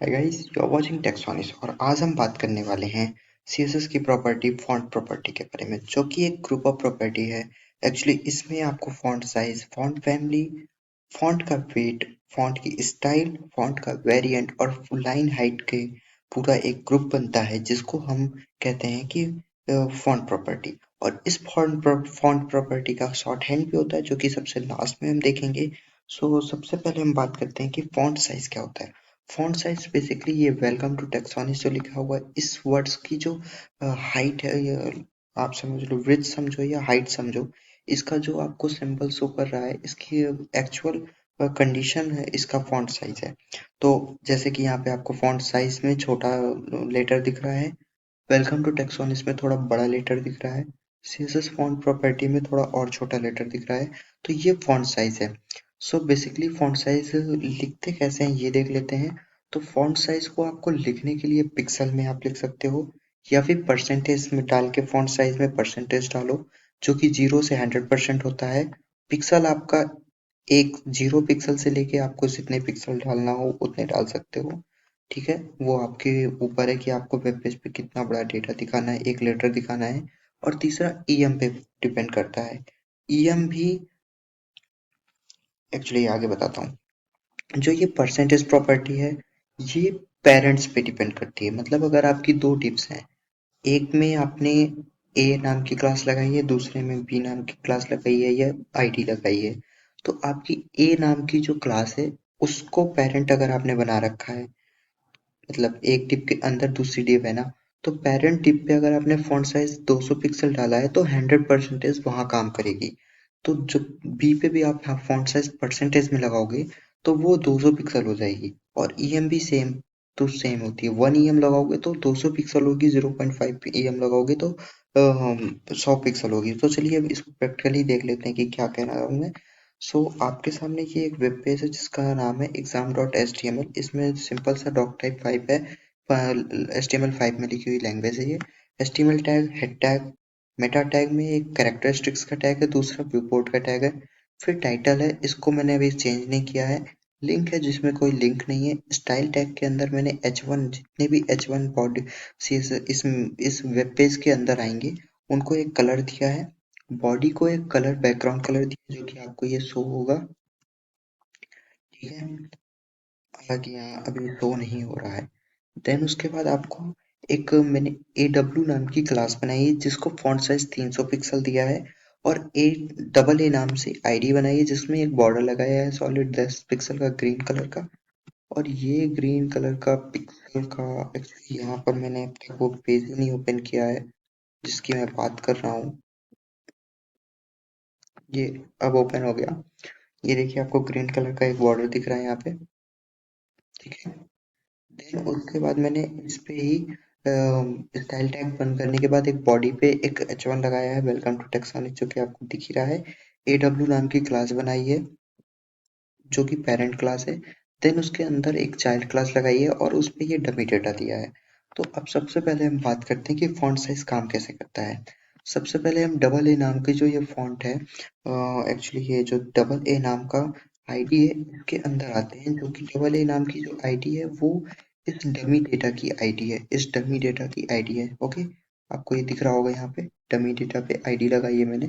Hi guys, you are watching टेक्सोनिस और आज हम बात करने वाले हैं सीएसएस की प्रॉपर्टी फॉन्ट प्रॉपर्टी के बारे में, जो कि एक ग्रुप ऑफ प्रॉपर्टी है। एक्चुअली इसमें आपको font size, font family, font का वेट, फॉन्ट की स्टाइल, फॉन्ट का वेरिएंट और लाइन हाइट के पूरा एक ग्रुप बनता है, जिसको हम कहते हैं कि फॉन्ट प्रॉपर्टी। और इस फॉन्ट प्रॉपर्टी का शॉर्ट हैंड भी होता है, जो कि सबसे लास्ट में हम देखेंगे। सबसे पहले हम बात करते हैं कि फॉन्ट साइज क्या होता है। फॉन्ट साइज बेसिकली ये वेलकम टू टेक्सोनिस जो लिखा हुआ है, इस वर्ड्स की जो हाइट है, या आप समझ लो विड्थ समझो या हाइट समझो, इसका जो आपको सिंबल शो कर रहा है, इसकी एक्चुअल कंडीशन है, इसका फॉन्ट साइज है। तो जैसे कि यहाँ पे आपको फॉन्ट साइज में छोटा लेटर दिख रहा है, वेलकम टू टेक्सोनिस में थोड़ा बड़ा लेटर दिख रहा है, सीएसएस फॉन्ट प्रॉपर्टी में थोड़ा और छोटा लेटर दिख रहा है। तो ये फॉन्ट साइज है। बेसिकली फॉन्ट साइज लिखते कैसे हैं ये देख लेते हैं। तो फॉन्ट साइज को आपको लिखने के लिए पिक्सल में आप लिख सकते हो, या फिर परसेंटेज में डाल के फॉन्ट साइज में परसेंटेज डालो, जो कि 0 से 100% होता है। पिक्सल आपका एक 0 पिक्सल से लेके आपको जितने पिक्सल डालना हो उतने डाल सकते हो। ठीक है, वो आपके ऊपर है कि आपको वेब पेज पे कितना बड़ा डेटा दिखाना है, एक लेटर दिखाना है। और तीसरा ईएम पे डिपेंड करता है। ईएम भी एक्चुअली आगे बताता हूँ। जो ये परसेंटेज प्रॉपर्टी है, ये पेरेंट्स पे डिपेंड करती है। मतलब अगर आपकी दो डिप्स हैं, एक में आपने ए नाम की क्लास लगाई है, दूसरे में बी नाम की क्लास लगाई है या आईडी लगाई है, तो आपकी ए नाम की जो क्लास है, उसको पेरेंट अगर आपने बना रखा है, मतलब एक डिप के अंदर दूसरी डिप है ना, तो पेरेंट डिप पे अगर आपने फॉन्ट साइज 200 पिक्सल डाला है तो 100% वहां काम करेगी। तो जो बी पे भी आप फॉन्ट साइज परसेंटेज में लगाओगे तो वो 200 पिक्सल हो जाएगी। और ईएम भी सेम, तो सेम होती है। 1 ईएम लगाओगे तो 200 पिक्सल होगी, 0.5 ईएम लगाओगे तो 100 पिक्सल होगी। तो चलिए अब इसको प्रैक्टिकली देख लेते हैं कि क्या कह रहा हूँ मैं। आपके सामने ये एक वेब पेज है जिसका नाम है exam.html। इसमें सिंपल सा डॉक टाइप 5 है, HTML5 में लिखी हुई लैंग्वेज है ये। HTML tag, head tag, Meta tag में एक कैरेक्टरिस्टिक्स का टैग है, दूसरा व्यू पोर्ट का टैग है। फिर टाइटल है, इसको मैंने अभी चेंज नहीं किया है। लिंक है जिसमें कोई लिंक नहीं है। स्टाइल टैग के अंदर मैंने H1, जितने भी H1 बॉडी इस वेब पेज के अंदर आएंगे, उनको एक कलर दिया है। बॉडी को एक कलर, बैकग्राउंड कलर दिया, जो कि आपको ये शो होगा। ठीक है, हालांकि यहाँ अभी शो नहीं हो रहा है। देन उसके बाद आपको एक मैंने ए डब्ल्यू नाम की क्लास बनाई है, जिसको फॉन्ट साइज 300 पिक्सल दिया है। और ए नाम से आईडी बनाई है, जिसमें एक बॉर्डर लगाया है सॉलिड 10 पिक्सल का ग्रीन कलर का। और ये ग्रीन कलर का पिक्सल का एक्चुअली यहाँ पर मैंने अब तक वो पेज ही नहीं ओपन किया है जिसकी मैं बात कर रहा हूँ। ये अब ओपन हो गया। ये देखिए, आपको ग्रीन कलर का एक बॉर्डर दिख रहा है यहाँ पे। ठीक है, देन उसके बाद मैंने इस पे ही स्टाइल टैग बंद करने के बाद एक बॉडी पे एक H1 लगाया है, वेलकम टू टेक्सोनिक, जो कि आपको दिख ही रहा है। AW नाम की क्लास बनाई है, जो कि पेरेंट क्लास है। देन उसके अंदर एक चाइल्ड क्लास लगाई है और उस पे ये डमी डेटा दिया है। तो अब सबसे पहले हम बात करते हैं कि फॉन्ट साइज काम कैसे करता है। सबसे पहले हम डबल ए नाम की जो ये फॉन्ट है, एक्चुअली ये जो डबल ए नाम का आईडी है, इसके अंदर आते हैं। जो कि डबल ए नाम की जो आईडी है, वो इस डमी डेटा की आईडी है, इस डमी डेटा की आईडी है। ओके, आपको ये दिख रहा होगा यहाँ पे, डमी डेटा पे आईडी लगाई है मैंने।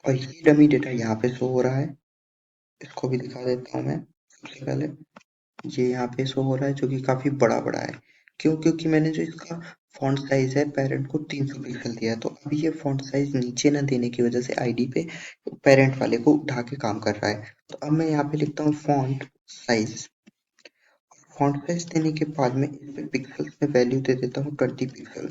और ये डमी डेटा यहाँ पे शो हो रहा है, इसको भी दिखा देता हूँ मैं। सबसे पहले ये यहाँ पे शो हो रहा है, जो कि काफी बड़ा बड़ा है। क्यों? क्योंकि मैंने जो इसका फॉन्ट साइज है पेरेंट को 300 पिक्सल दिया है, तो अभी ये फॉन्ट साइज नीचे ना देने की वजह से आईडी पे पेरेंट वाले को उठा के काम कर रहा है। तो अब मैं यहाँ पे लिखता हूँ फॉन्ट साइज। फॉन्ट साइज देने के बाद में इस पे पिक्सल्स में वैल्यू दे देता हूँ 20 पिक्सल।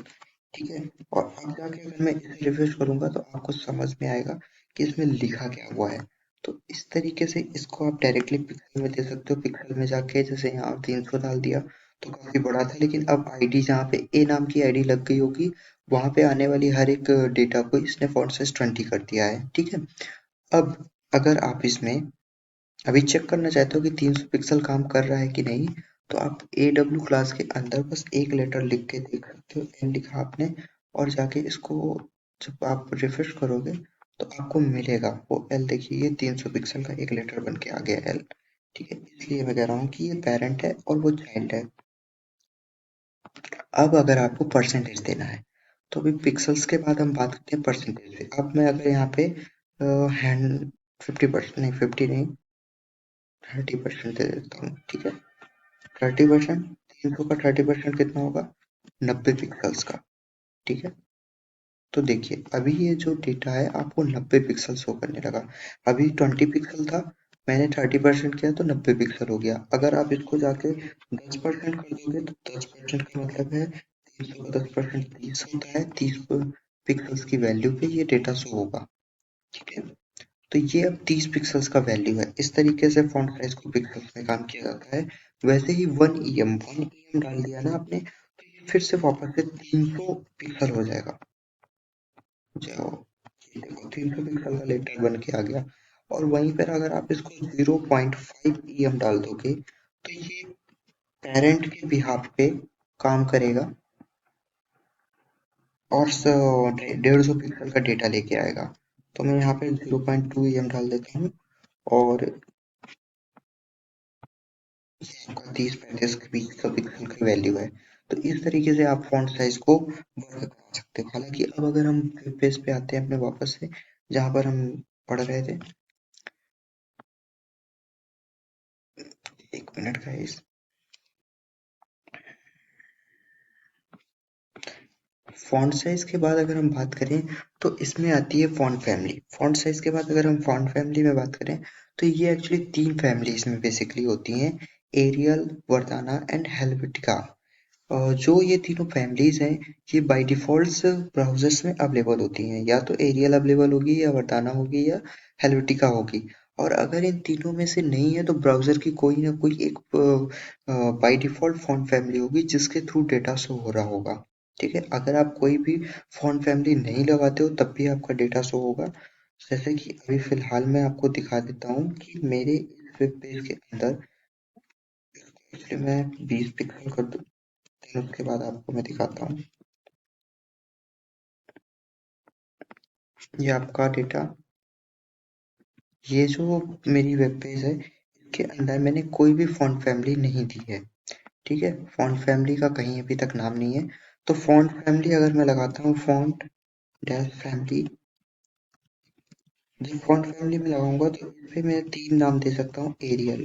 ठीक है, और अब जाके अगर मैं इसे रिफ्रेश करूंगा तो आपको समझ में आएगा कि इसमें लिखा क्या हुआ है। तो इस तरीके से इसको आप डायरेक्टली पिक्सल में दे सकते हो। पिक्सल में जाके जैसे यहाँ 300 डाल दिया तो काफी बड़ा था, लेकिन अब आईडी जहाँ पे ए नाम की आईडी लग गई होगी, वहां पे आने वाली हर एक डेटा को इसने फॉन्ट साइज 20 कर दिया है। ठीक है, अब अगर आप इसमें अभी चेक करना चाहते हो कि 300 पिक्सल काम कर रहा है कि नहीं, तो आप AW क्लास के अंदर बस एक लेटर लिख के देख सकते हो। एन लिखा आपने, और जाके इसको जब आप रिफ्रेश करोगे तो आपको मिलेगा वो एल। देखिए, ये 300 पिक्सल का एक लेटर बन के आ गया एल। ठीक है, इसलिए मैं कह रहा हूँ कि ये पेरेंट है और वो चाइल्ड है। अब अगर आपको परसेंटेज देना है तो अभी पिक्सल्स के बाद हम बात करते हैं परसेंटेज पे। अब मैं अगर यहाँ पे हैंड 50% नहीं, 50 नहीं, 30% दे देता हूँ। ठीक है, 30%, 300 का 30% कितना होगा? 90 पिक्सल्स का। ठीक है, तो देखिए अभी ये जो डेटा है आपको 90 पिक्सल शो करने लगा। अभी 20 पिक्सल था, मैंने 30% किया तो 90 पिक्सल हो गया। अगर आप इसको जाके 10% कर दोगे तो 10% का मतलब है 300 का 10% 30 होता है। 30 पिक्सल्स की वैल्यू पे ये डेटा शो होगा। ठीक है, तो ये अब 30 पिक्सल्स का वैल्यू है। इस तरीके से फॉन्ट साइज को पिक्सल्स में काम किया जाता है। वैसे ही 1 EM डाल दिया ना आपने, तो ये फिर से वापस से 300 पिक्सल हो जाएगा। जाओ, ये देखो 300 पिक्सल का लेटर बन के आ गया। और वहीं पर अगर आप इसको 0.5 EM डाल दोगे तो ये पेरेंट के बिहाफ पे काम करेगा और 150 पिक्सल का डेटा लेके आएगा। तो मैं यहाँ पे 0.2 EM डाल देता हूँ और ये आपका 30-35 के बीच का पिक्सल की वैल्यू है। तो इस तरीके से आप फॉन्ट साइज को वर्क करा सकते हो। हालांकि अब अगर हम वेब पेज पे आते हैं अपने वापस से, जहाँ पर हम पढ़ रहे थे, 1 मिनट गाइस। फॉन्ट साइज के बाद अगर हम बात करें तो इसमें आती है फॉन्ट फैमिली। फॉन्ट साइज के बाद अगर हम फॉन्ट फैमिली में बात करें तो ये एक्चुअली 3 फैमिली इसमें बेसिकली होती हैं, एरियल, वर्दाना एंड हेल्वेटिका। जो ये तीनों फैमिलीज हैं ये बाय डिफॉल्ट ब्राउजर्स में अवेलेबल होती हैं। या तो एरियल अवेलेबल होगी या वर्दाना होगी या हेल्वेटिका होगी। और अगर इन तीनों में से नहीं है तो ब्राउजर की कोई ना कोई एक बाय डिफॉल्ट फॉन्ट फैमिली होगी जिसके थ्रू डेटा शो हो रहा होगा। ठीक है, अगर आप कोई भी फॉन्ट फैमिली नहीं लगाते हो तब भी आपका डेटा शो होगा। जैसे कि अभी फिलहाल मैं आपको दिखा देता हूँ कि मेरे इस वेब पेज के अंदर, इसलिए मैं 20 पिक्सल कर दूँ, फिर उसके बाद आपको मैं दिखाता हूँ। ये आपका डेटा, ये जो मेरी वेब पेज है इसके अंदर मैंने कोई भी फॉन्ट फैमिली नहीं दी है। ठीक है, फॉन्ट फैमिली का कहीं अभी तक नाम नहीं है। तो फॉन्ट फैमिली अगर मैं लगाता हूँ फॉन्ट डैश फैमिली, जब फॉन्ट फैमिली में लगाऊंगा तो इसमें मैं 3 नाम दे सकता हूँ। एरियल,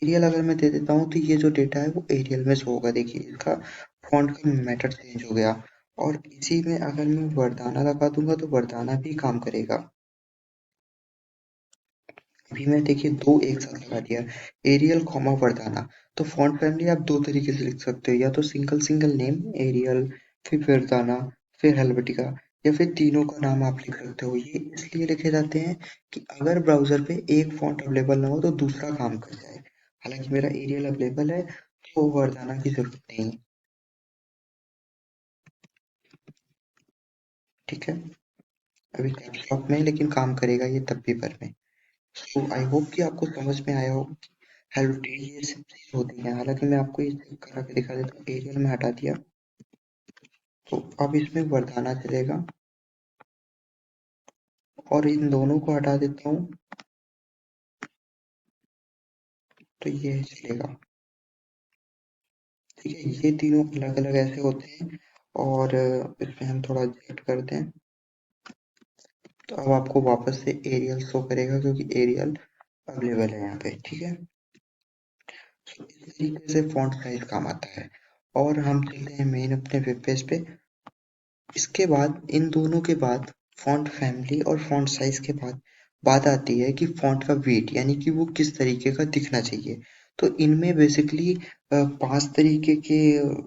एरियल अगर मैं दे देता हूँ तो ये जो डेटा है वो एरियल में शो होगा। देखिए इसका फॉन्ट का मैटर चेंज हो गया। और इसी में अगर मैं वर्दाना लगा दूंगा तो वर्दाना भी काम करेगा। अभी मैं देखिए 2 एक साथ लगा दिया, एरियल कॉमा वर्दाना। तो फॉन्ट फैमिली आप 2 तरीके से लिख सकते हो, या तो सिंगल सिंगल नेम एरियल, फिर वर्दाना, फिर हेल्वेटिका, या फिर तीनों का नाम आप लिख सकते हो। ये इसलिए लिखे जाते हैं कि अगर ब्राउज़र पे एक फ़ॉन्ट अवेलेबल ना हो तो दूसरा काम कर जाए। हालाँकि मेरा एरियल अवेलेबल है तो वर्दाना की ज़रूरत नहीं है। ठीक है? अभी कैप्स लॉक में है लेकिन काम करेगा ये तब भी पर में। सो आई होप कि आपको समझ में आया हो। हेल्वेटिका ये सब चीज़ होती हैं। हालाँकि मैं आपको ये चेक करा के दिखा देता हूँ। एरियल में हटा दिया तो अब इसमें वर्दाना चलेगा और इन दोनों को हटा देता हूँ तो ये चलेगा। ठीक है, ये तीनों अलग अलग ऐसे होते हैं। और इसमें हम थोड़ा एडजस्ट करते हैं तो अब आपको वापस से एरियल शो करेगा क्योंकि एरियल अवेलेबल है यहाँ पे। ठीक है, तो इस तरीके से फॉन्ट साइज काम आता है। और हम चलते हैं मेन अपने वेब पेज पे। इसके बाद इन दोनों के बाद फॉन्ट फैमिली और फॉन्ट साइज के बाद बात आती है कि फॉन्ट का वेट, यानी कि वो किस तरीके का दिखना चाहिए। तो इनमें बेसिकली 5 तरीके के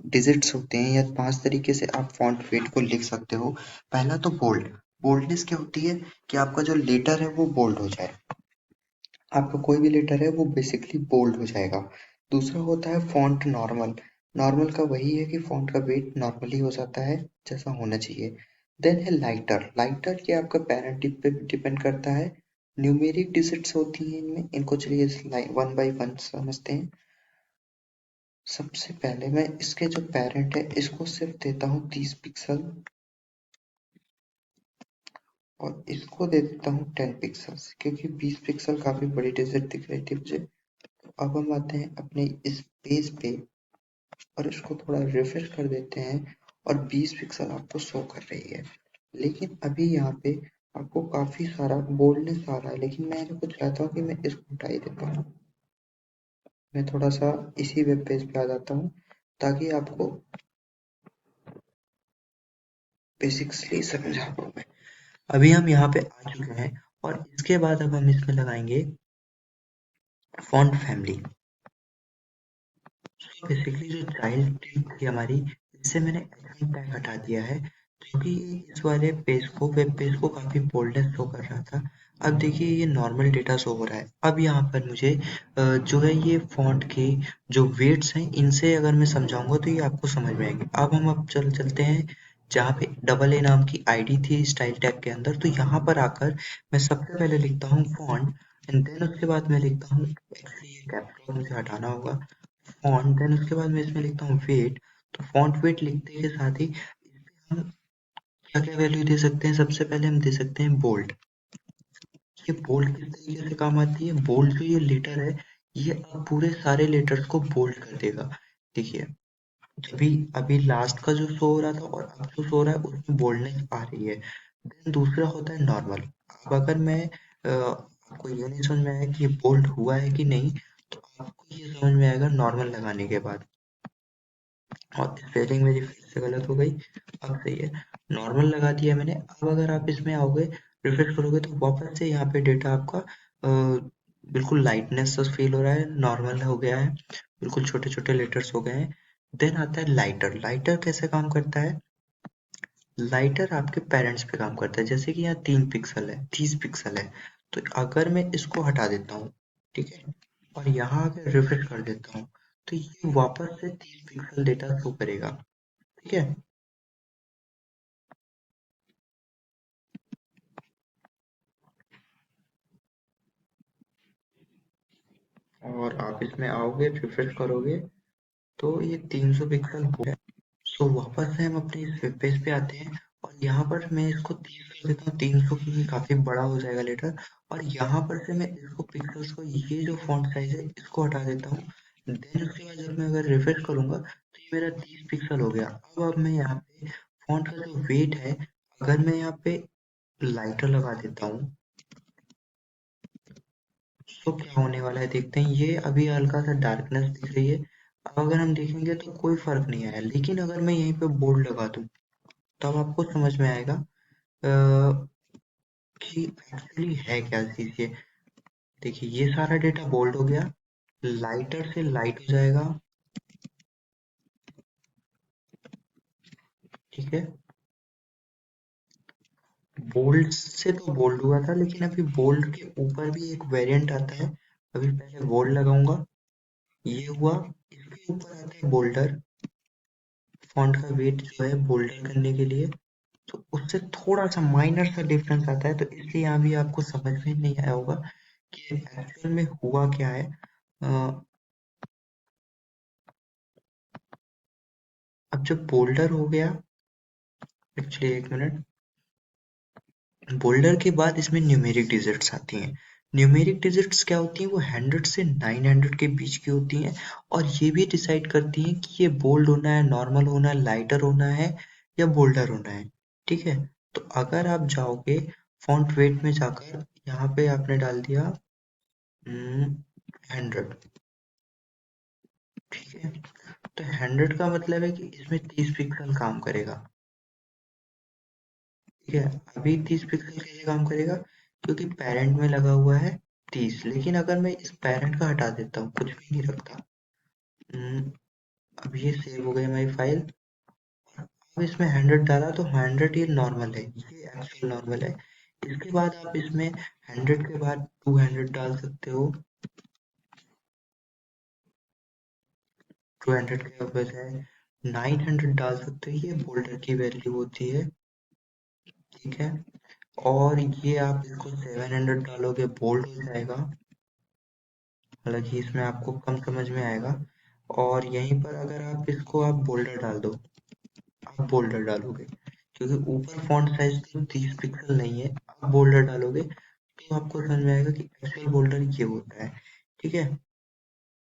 डिजिट्स होते हैं, या 5 तरीके से आप फॉन्ट वेट को लिख सकते हो। पहला तो बोल्ड, बोल्डनेस क्या होती है कि आपका जो लेटर है वो बोल्ड हो जाए। आपका कोई भी लेटर है वो बेसिकली बोल्ड हो जाएगा। दूसरा होता है फॉन्ट नॉर्मल। नॉर्मल का वही है कि फॉन्ट का वेट नॉर्मली हो जाता है जैसा होना चाहिए। देन है लाइटर। लाइटर ये आपका पैरेंट पे डिपेंड करता है। न्यूमेरिक डिजिट्स होती हैं इनमें, इनको चलिए वन बाई वन समझते हैं। सबसे पहले मैं इसके जो पेरेंट है इसको सिर्फ देता हूँ 30 पिक्सल। और इसको दे देता हूँ 10 पिक्सल्स, क्योंकि 20 पिक्सल काफी बड़ी डिजिट दिख रही थी मुझे। अब हम आते हैं अपने इस पेज पे और इसको थोड़ा रिफ्रेश कर देते हैं और 20 पिक्सल आपको शो कर रही है। लेकिन अभी यहाँ पे आपको काफी सारा बोल्डनेस आ रहा है, लेकिन मैं आपको चाहता हूँ कि मैं इसको हटा ही देता हूँ। मैं थोड़ा सा इसी वेब पेज पे आ जाता हूँ ताकि आपको बेसिक्सली समझा पाऊँ मैं। अभी हम यहाँ पे आ चुके हैं और इसके बाद अब हम इसमें लगाएंगे फॉन्ट फैमिली। बेसिकली जो चाइल्ड टिप थी हमारी, इससे मैंने एलिमेंट टैग हटा दिया है, क्योंकि इस वाले पेज को, वेब पेज को काफी बोल्डनेस शो कर रहा था। अब देखिए ये नॉर्मल डेटा शो हो रहा है। अब यहाँ पर मुझे जो है ये फॉन्ट के जो वेट्स हैं, इनसे अगर मैं समझाऊंगा तो ये आपको समझ में आएंगे। अब हम चलते हैं जहाँ पे डबल ए नाम की आईडी थी स्टाइल टैग के अंदर, तो यहाँ पर आकर मैं सबसे पहले लिखता हूँ फॉन्ट, एंड देन उसके बाद मैं लिखता हूँ, एक्चुअली ये कैपिटल मुझे हटाना होगा, फॉन्ट, देन उसके बाद मैं इसमें लिखता हूँ वेट। तो फॉन्ट वेट लिखते के साथ ही इसमें हम क्या क्या वैल्यू दे सकते हैं, सबसे पहले हम दे सकते हैं बोल्ड। ये बोल्ड किस तरीके से काम आती है, बोल्ड जो ये लेटर है, ये अब पूरे सारे लेटर्स को बोल्ड कर देगा। देखिए अभी अभी लास्ट का जो शो हो रहा था और अब जो शो हो रहा है उसमें बोल्डनेस आ रही है। देन दूसरा होता है नॉर्मल। अब अगर मैं आपको ये नहीं समझ में आया कि ये बोल्ड हुआ है कि नहीं, तो आपको ये समझ में आएगा नॉर्मल लगाने के बाद। और स्पेलिंग मेरी फिर से गलत हो गई, अब सही है। नॉर्मल लगा दिया मैंने। अब अगर आप इसमें आओगे, रिफ्रेश करोगे, तो वापस से यहाँ पे डेटा आपका बिल्कुल लाइटनेस सा फील हो रहा है, नॉर्मल हो गया है, बिल्कुल छोटे छोटे लेटर्स हो गए हैं। देन आता है लाइटर। लाइटर कैसे काम करता है, लाइटर आपके पेरेंट्स पे काम करता है। जैसे कि यहाँ 3 पिक्सल है, 30 पिक्सल है, तो अगर मैं इसको हटा देता हूँ, ठीक है, और यहाँ अगर रिफ्रेश कर देता हूँ, तो ये वापस से 30 पिक्सल डेटा शो करेगा। ठीक है, और आप इसमें आओगे, रिफ्रेश करोगे, तो ये 300 पिक्सल हो गया। सो वापस से हम अपने इस वेब पेज पे आते हैं और यहाँ पर मैं इसको 30 कर देता हूँ, 300 क्योंकि काफी बड़ा हो जाएगा लेटर। और यहाँ पर से मैं इसको पिक्सल्स को, ये जो फॉन्ट साइज है इसको हटा देता हूँ। देन उसके बाद जब मैं अगर रिफ्रेश करूंगा तो ये मेरा 30 पिक्सल हो गया। अब मैं यहाँ पे फॉन्ट का जो वेट है, अगर मैं यहाँ पे लाइटर लगा देता हूँ, तो क्या होने वाला है देखते हैं। ये अभी हल्का सा डार्कनेस दिख रही है। अब अगर हम देखेंगे तो कोई फर्क नहीं आया, लेकिन अगर मैं यहीं पे बोल्ड लगा दूं, तब आपको समझ में आएगा कि एक्चुअली है क्या चीज ये। देखिए ये सारा डेटा बोल्ड हो गया, लाइटर से लाइट हो जाएगा, ठीक है। बोल्ड से तो बोल्ड हुआ था, लेकिन अभी बोल्ड के ऊपर भी एक वेरिएंट आता है। अभी पहले बोल्ड लगाऊंगा, ये हुआ। इसके ऊपर आता है बोल्डर। फॉन्ट का वेट जो है बोल्डर करने के लिए, तो उससे थोड़ा सा माइनर सा डिफरेंस आता है, तो इसलिए यहाँ भी आपको समझ में नहीं आया होगा कि एक्चुअल में हुआ क्या है। अब जब बोल्डर हो गया, एक्चुअली एक मिनट, बोल्डर के बाद इसमें न्यूमेरिक डिजिट्स आती हैं। न्यूमेरिक डिजिट्स क्या होती हैं, वो 100 से 900 के बीच की होती हैं, और ये भी डिसाइड करती हैं कि ये बोल्ड होना है, नॉर्मल होना है, लाइटर होना है, या बोल्डर होना है। ठीक है, तो अगर आप जाओगे फॉन्ट वेट में जाकर, यहाँ पे आपने डाल दिया 100, ठीक है, तो 100 का मतलब है कि इसमें 30 पिक्सल काम करेगा। ठीक है, अभी 30 पिक्सल कैसे काम करेगा, क्योंकि पेरेंट में लगा हुआ है 30, लेकिन अगर मैं इस पेरेंट का हटा देता हूँ, कुछ भी नहीं रखता, हम्म, अब ये सेव हो गई हमारी फाइल। अब इसमें 100 डाला तो 100 ये नॉर्मल है, ये एक्चुअल नॉर्मल है। इसके बाद आप इसमें 100 के बाद 200 डाल सकते हो, 200 के बजाय 900 डाल सकते हो, ये बोल्डर की वैल्यू होती है। ठीक है, और ये आप इसको 700 डालोगे, बोल्ड हो जाएगा। हालांकि इसमें आपको कम समझ में आएगा। और यहीं पर अगर आप इसको आप बोल्डर डाल दो, आप बोल्डर डालोगे, क्योंकि ऊपर फॉन्ट साइज तो 30 पिक्सल नहीं है, आप बोल्डर डालोगे तो आपको समझ में आएगा कि एक्चुअल बोल्डर ये होता है। ठीक है,